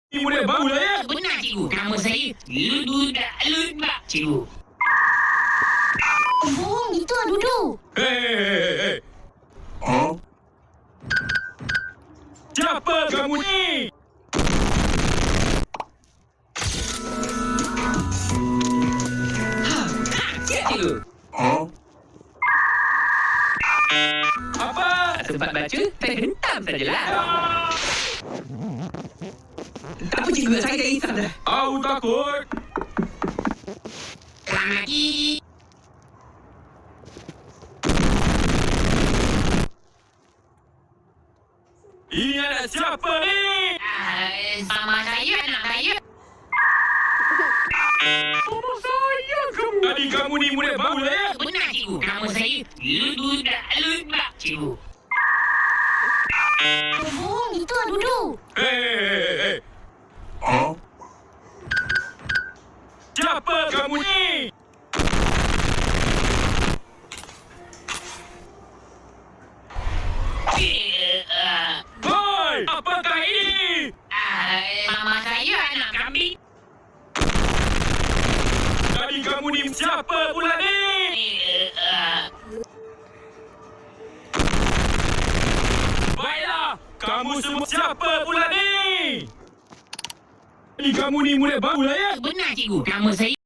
Ini murid baru lah ya. Benar cikgu. Nama saya Ludak, cikgu. Oh, itu Dudu. Hei. Siapa kamu ni? Siap cikgu. Apa? Sempat baca, saya hentam sajalah. Tak apa cikgu, saya dah hisap dah. Aku takut. Selamat pagi. Ini anak siapa ni? Sama saya, anak saya. Tadi kamu ni murid baru lah ya. Benar cikgu. Nama saya Ludak, cikgu. Oh, itu Dudu. Hei. Siapa kamu ni? Hoi, apakah ini? Mama saya anak kambing. Tadi kamu ni siapa pula ni? Baiklah, kamu semua siapa pula ni? Tadi kamu ni murid baru lah ya. Benar cikgu. Nama saya